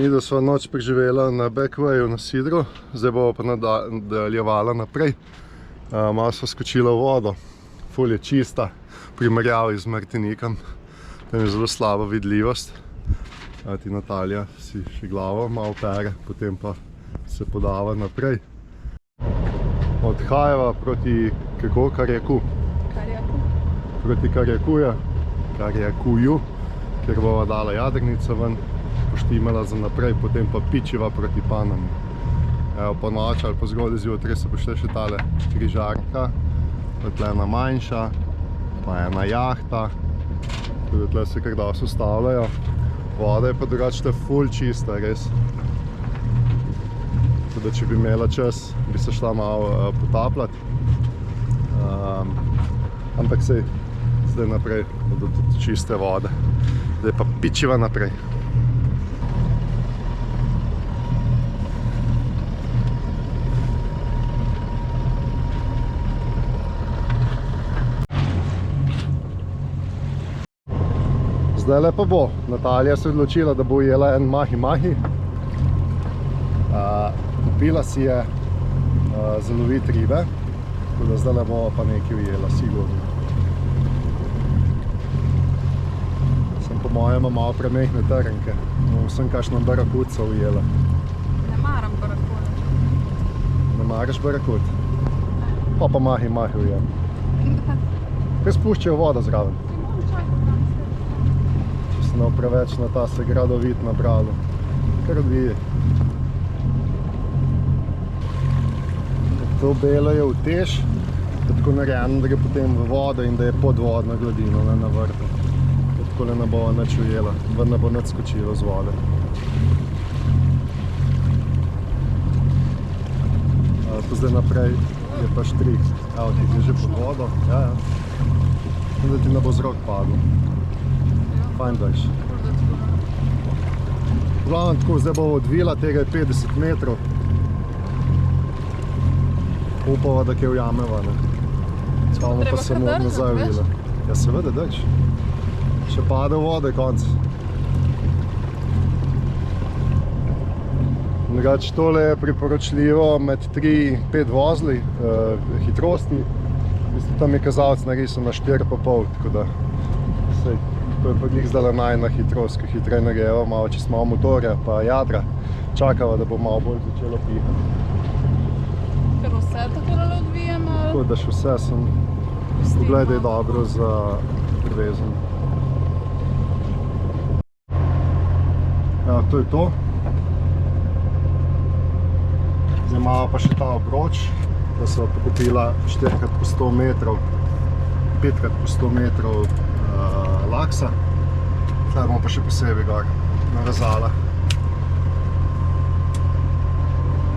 Mi smo noč preživela na Backwayu na Sidru, zdaj bomo pa nadaljevala naprej. Malo smo skočila v vodo, ful je čista, v primerjavi z Martinikom. Tam je zelo slaba vidljivost. Ti Natalija si še glavo malo pere, potem pa se podava naprej. Odhajava proti Karjaku. Proti Karjakuju, kjer bova dala jadrnico ven, poštimala za naprej, potem pa pičiva proti Panami. Evo, po noč ali po zgodaj zjutraj se pošte še tale križarka, tle ena manjša, pa ena jahta, tudi tle se kar dosti ustavljajo. Voda je pa drugače ful čista, res. Tudi če bi imela čas, bi se šla malo potapljati. Ampak sej, zdaj naprej bodo tudi čiste vode. Zdaj pa pičiva naprej. Zdaj pa bo. Natalija se je odločila, da bo ujela en mahi-mahi. Kupila si je zaloviti ribe, tako da zdaj bomo pa nekaj ujela, sigurno. Sem po mojem malo premehne trnke. Sem kakšno barakutca ujela. Ne maram barakuda. Ne maraš barakut? Pa mahi-mahi ujem. Kaj spuščajo vodo zraven? No, preveč na ta se gradovit nabralo. Kar odvije. To belo je utež, tako narejeno, da gre potem v vodo in da je podvodna gladina, ne na vrtu. Tako ne bo nič ujela, ven ne bo nič skočilo z vode. Tu zdaj naprej je pa štrik. Evo, ti je že pod vodo. Ja. Da ti ne bo z rok padlo. Fajn daš. Glavno tako, zdaj bo odvila, tega je 50 metrov. Upava, da kaj ujameva, ne. Spavno pa se mu nazaj ujela. Ja, seveda, dač. Še pade v vode, konc. Drugač, tole je priporočljivo med 3 in 5 vozli hitrosti. Tam je kazalec narisal na 4,5, tako da sej. To je pa glih zdaj najna hitrost, ko hitrej nagreva, malo čez malo motorja pa jadra. Čakava, da bo malo bolj začelo pihati. Ker vse tako da odvijemo? Tako da še vse sem pogledaj dobro za privezan. Ja, to je to. Zdaj malo pa še ta obroč, da so pokupila 4x po 100 metrov, 5x po 100 metrov laksa. Zdaj bomo pa še posebej gor navezala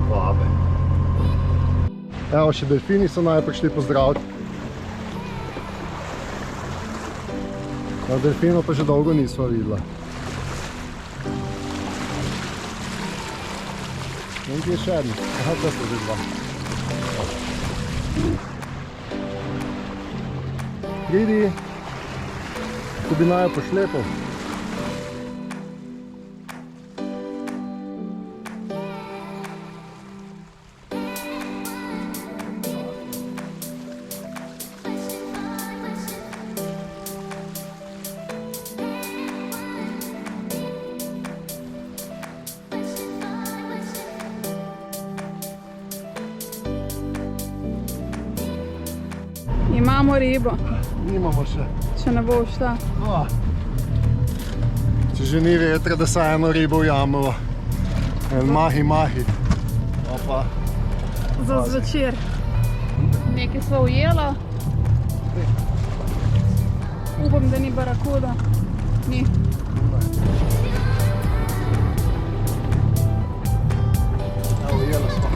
vabe. Evo, še delfini so naj prišli pozdraviti. Delfinov pa že dolgo nisva videla. Nekaj je še eden. Aha, to so že dva. Pridi. Tu bi naj pošlepal. Imamo ribo. Nimamo še. Če ne bo šla. Če že ni vetra, da se eno ribo ujamemo. En mahi-mahi. Opa. Za zvečer. Nekaj sva ujela. Upam, da ni barakuda. Ni. Evo, ujela sva.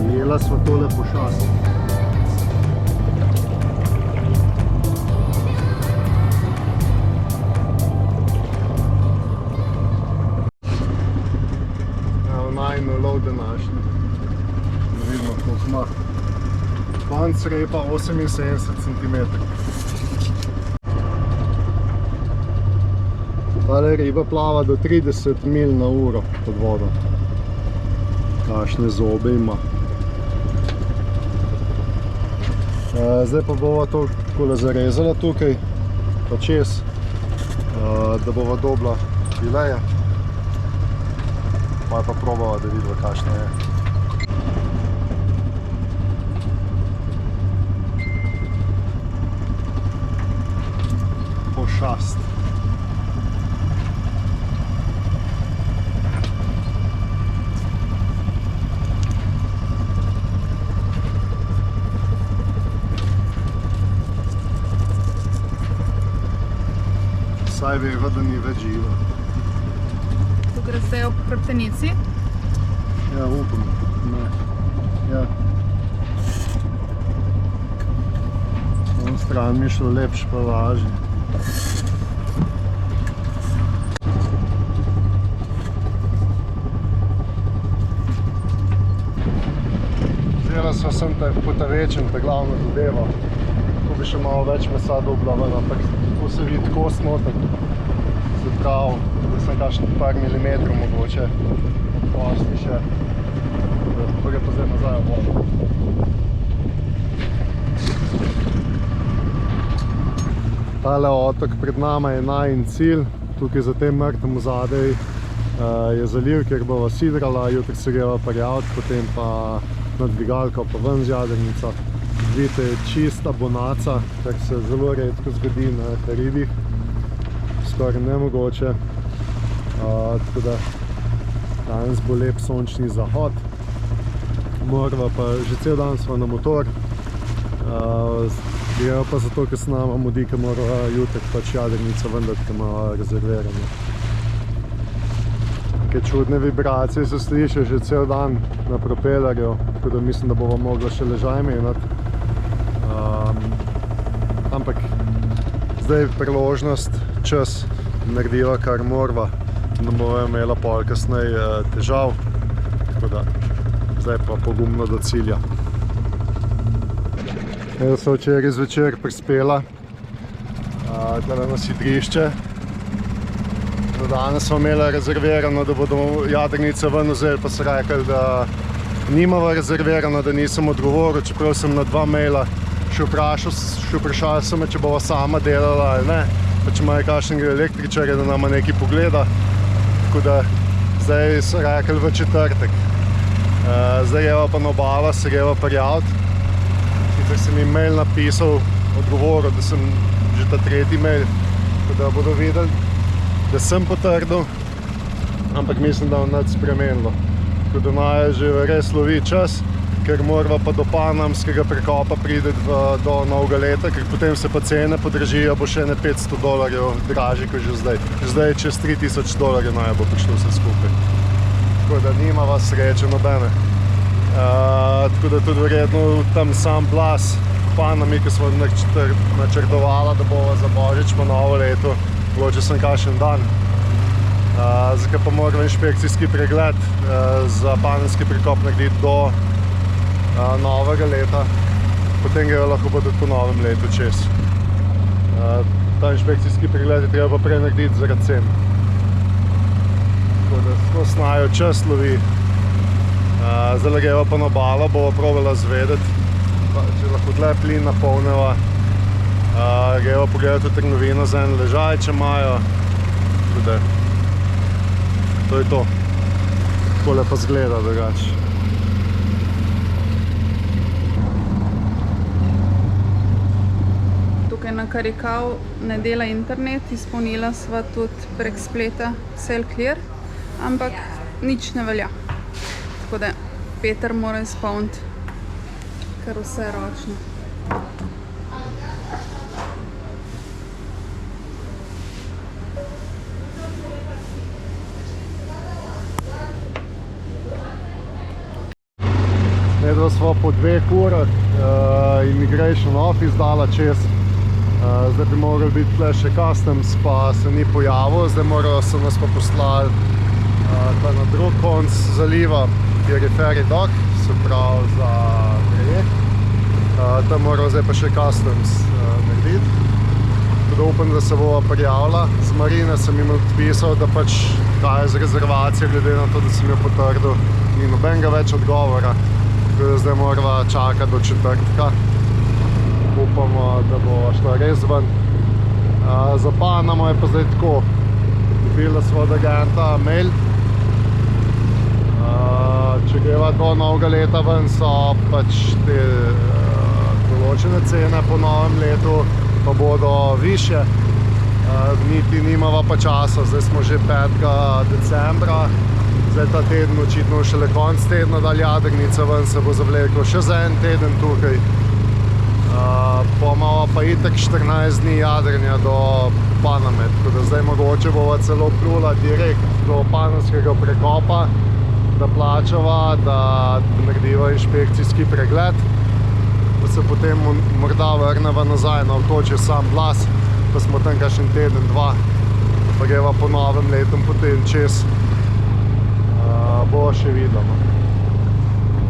Ujela sva tole pošast. Lov današnji. Da vidimo, koliko ima. Konc repa 78 cm. Tale riba plava do 30 mil na uro pod vodo. Kakšne zobe ima. Zdaj pa bova to takole zarezala tukaj, pa čez, da bova dobila fileje. Pa probava, da vidva kakšna je. Pošast. Saj veva, da ni več živa. Tu gre zdaj ob hrbtenici. Ja, upam. Ne. Ja. On stran mi šlo lepš pa lažje. Vzela sva sem po ta večjem, ta glavno zadevo. Tu bi še malo več mesa dobila ven, ampak tu se vidi kost noter. Se pravi, da sem kakšen par milimetrov mogoče kosti še. Pa gre pa zdaj nazaj v vodo. Tale otok pred nama je najin cilj. Tukaj za tem mrtem zadaj je zaliv, kjer bova sidrala, jutri se greva parjavt, potem pa na dvigalko pa ven z jadrnico. Vidite, je čista bonaca, kar se zelo redko zgodi na Karibih. Skoraj nemogoče. Tako da danes bo lep sončni zahod. Morava pa že cel dan sva na motor. Greva pa zato, ker se nama mudi, ker mora jutri pač jadrnica vendati, ker ima rezervirano. Neke čudne vibracije se sliši že cel dan na propelerju, tako da mislim, da bova mogla še ležaj menjati. Ampak zdaj priložnost, čas narediva, kar morava, da bova imela pol kasneje težav, tako da zdaj pa pogumno do cilja. Jaz sem včeraj zvečer prispela tale na sidrišče. Do danes smo imeli rezervirano, da bodo jadrnice ven vzeli, pa so rekli, da nimava rezervirano, da nisem odgovoril, čeprav sem na 2 maila še vprašal sem me, če bova sama delala ali ne, pa če imajo kakšnega električarja, da nama nekaj pogleda. Tako da zdaj so rekli v četrtek. Zdaj greva pa na obalo, se greva parjavt. Sicer sem jim mail napisal, odgovoril, da sem že ta 3. mail, tako da bodo videli, da sem potrdil, ampak mislim, da bo nič spremenilo. Tako da naj že res lovi čas, ker morava pa do panamskega prekopa prideti do novega leta, ker potem se pa cene podražijo, bo še ne $500 dražji kot že zdaj. Zdaj čez $3000 naj bo prišlo vse skupaj. Tako da nimava sreče nobene. Tako da tudi verjetno tam sam plaz v Panami, ki smo načrtovala, da bova za Božič pa novo leto, mogoče sem kakšen dan. Zakaj pa moramo inšpekcijski pregled za panamski prekop narediti do novega leta, potem ga lahko bodo po novem letu čez. Ta inšpekcijski pregled je treba pa prej narediti zaradi cen. Tako da smo snajo čas lovi. Zdaj greva pa na obalo, bova probala zvedeti, če lahko tle plin napolneva. Greva pogledati v trgovino za en ležaj, če imajo. To je to. Takole pa zgleda drugače. Tukaj na Karikav ne dela internet, izpolnila sva tudi prek spleta Cell Clear, ampak nič ne velja. Tako da Peter mora izpolniti kar vse ročno. Nedva sva po 2 urah Immigration Office dala čez. Zdaj bi mogli biti tle še Customs, pa se ni pojavil. Zdaj morajo se nas pa poslali na drug konc zaliva, kjer je ferry dock, se pravi za trajekt. Tam morajo zdaj pa še Customs narediti. Tako da upam, da se bova prijavila. Z Marine sem jim odpisal, da pač kaj je z rezervacijo, glede na to, da sem jo potrdil. Ni nobenega več odgovora. Tako da zdaj morava čakati do četrtka. Upamo, da bo šla res ven. Za Panamo je pa zdaj tako. Dobila sva od agenta mail. Če greva do novega leta ven, so pač te določene cene po novem letu pa bodo više. Niti nimava pa časa, zdaj smo že 5. decembra. Zdaj ta teden očitno šele konc tedna dal jadrnica ven, se bo zavleklo še za en teden tukaj. Pomava pa itak 14 dni jadranja do Paname, tako da zdaj mogoče bova celo plula direkt do panamskega prekopa, da plačava, da narediva inšpekcijski pregled, da se potem morda vrneva nazaj na otočje San Blas, pa smo tam kakšen teden, dva, pa greva po novem letom potem čez. Bo še vidimo.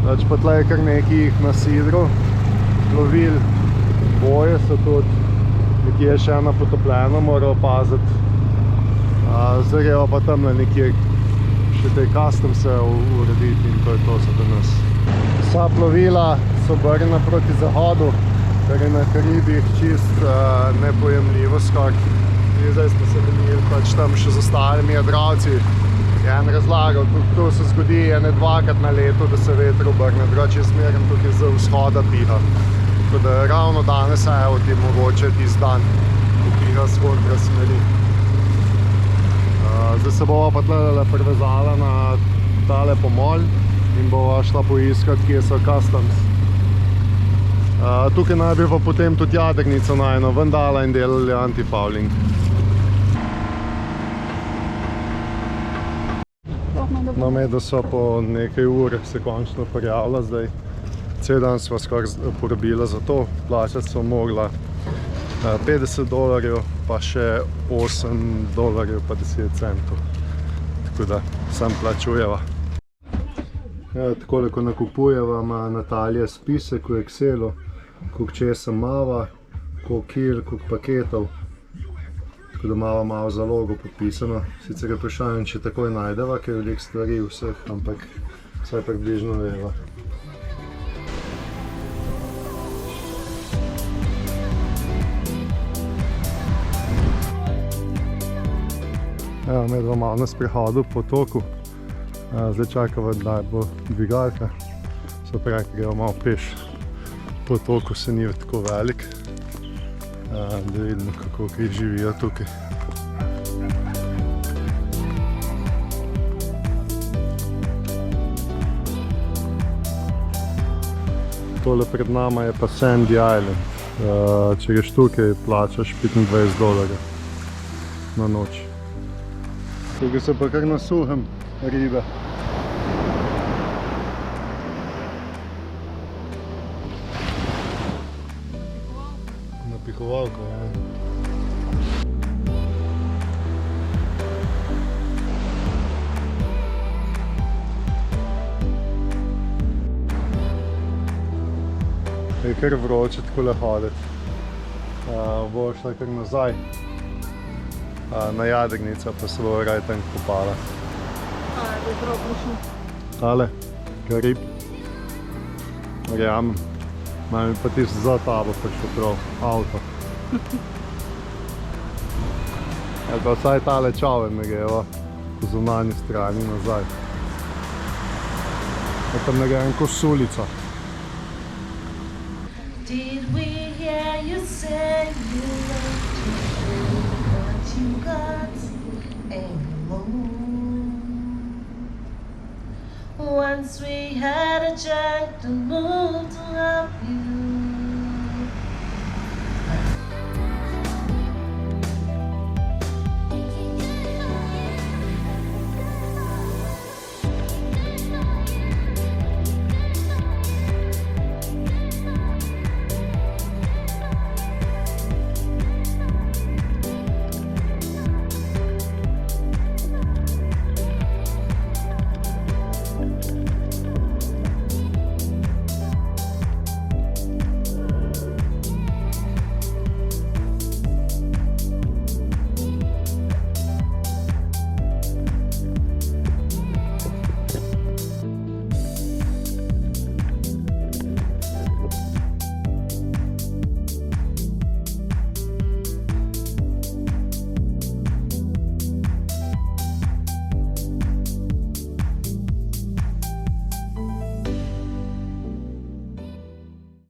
Več pa tle je kar nekaj jih na sidru, plovil, boje so tudi, nekje je še ena potopljena, mora opaziti. Zdaj greva pa tamle nekje še te custom se urediti in to je to za danes. Vsa plovila so obrnjena proti zahodu, kar je na Karibih čist nepojemljivo skoraj. Zdaj smo se menili pač tam še z ostalimi jadravci. Je en razlagal, to se zgodi ene dvakrat na leto, da se veter obrne, drugače je smerem tukaj z vzhoda piha. Tako da ravno danes je ti mogoče tisti dan, ko piha z kontra smeri. Zdaj se bova pa tle prevezala na tale pomol in bova šla poiskat, kje so customs. Tukaj naj bi pa potem tudi jadrnico najno ven dala in delali antifouling. Na medu so po nekaj ur se končno prijavila zdaj. Cel dan sva skoraj porabila za to, plačati sva mogla $50, pa še $8 pa 10 centov. Tako da sam plačujeva. Takole, ko nakupujeva, ima Natalija spisek v Excelu, koliko česa mava, koliko kil, koliko paketov. Tako da mava malo zalogo podpisano. Sicer je vprašanje, če takoj najdeva, ker je veliko stvari vseh, ampak vsaj približno veva. Evo, medva malo na sprehodu po toku. Zdaj čakava, da bo dvigalka. Se pravi, greva malo peš. Po toku se ni tako velik. Da vidimo, kako kaj živijo tukaj. Tole pred nama je pa Sandy Island. Če greš tukaj, plačaš $25 na noč. Tukaj so pa kar na suhem ribe. Napihovalka, ja. Je kar vroče takole hoditi. Bo šla kar nazaj. Na jadrnico pa se bo raj tam kopala. Je prav prišel. Tale, Karib. Verjamem. Imam pa tisto za tabo prišel prav, avto. Ali pa vsaj tale čoven ne greva po zunanji strani nazaj. Je tam ne grem ko sulica. Did we hear you say you loved me, but you got anymore? Once we had a child to move to love.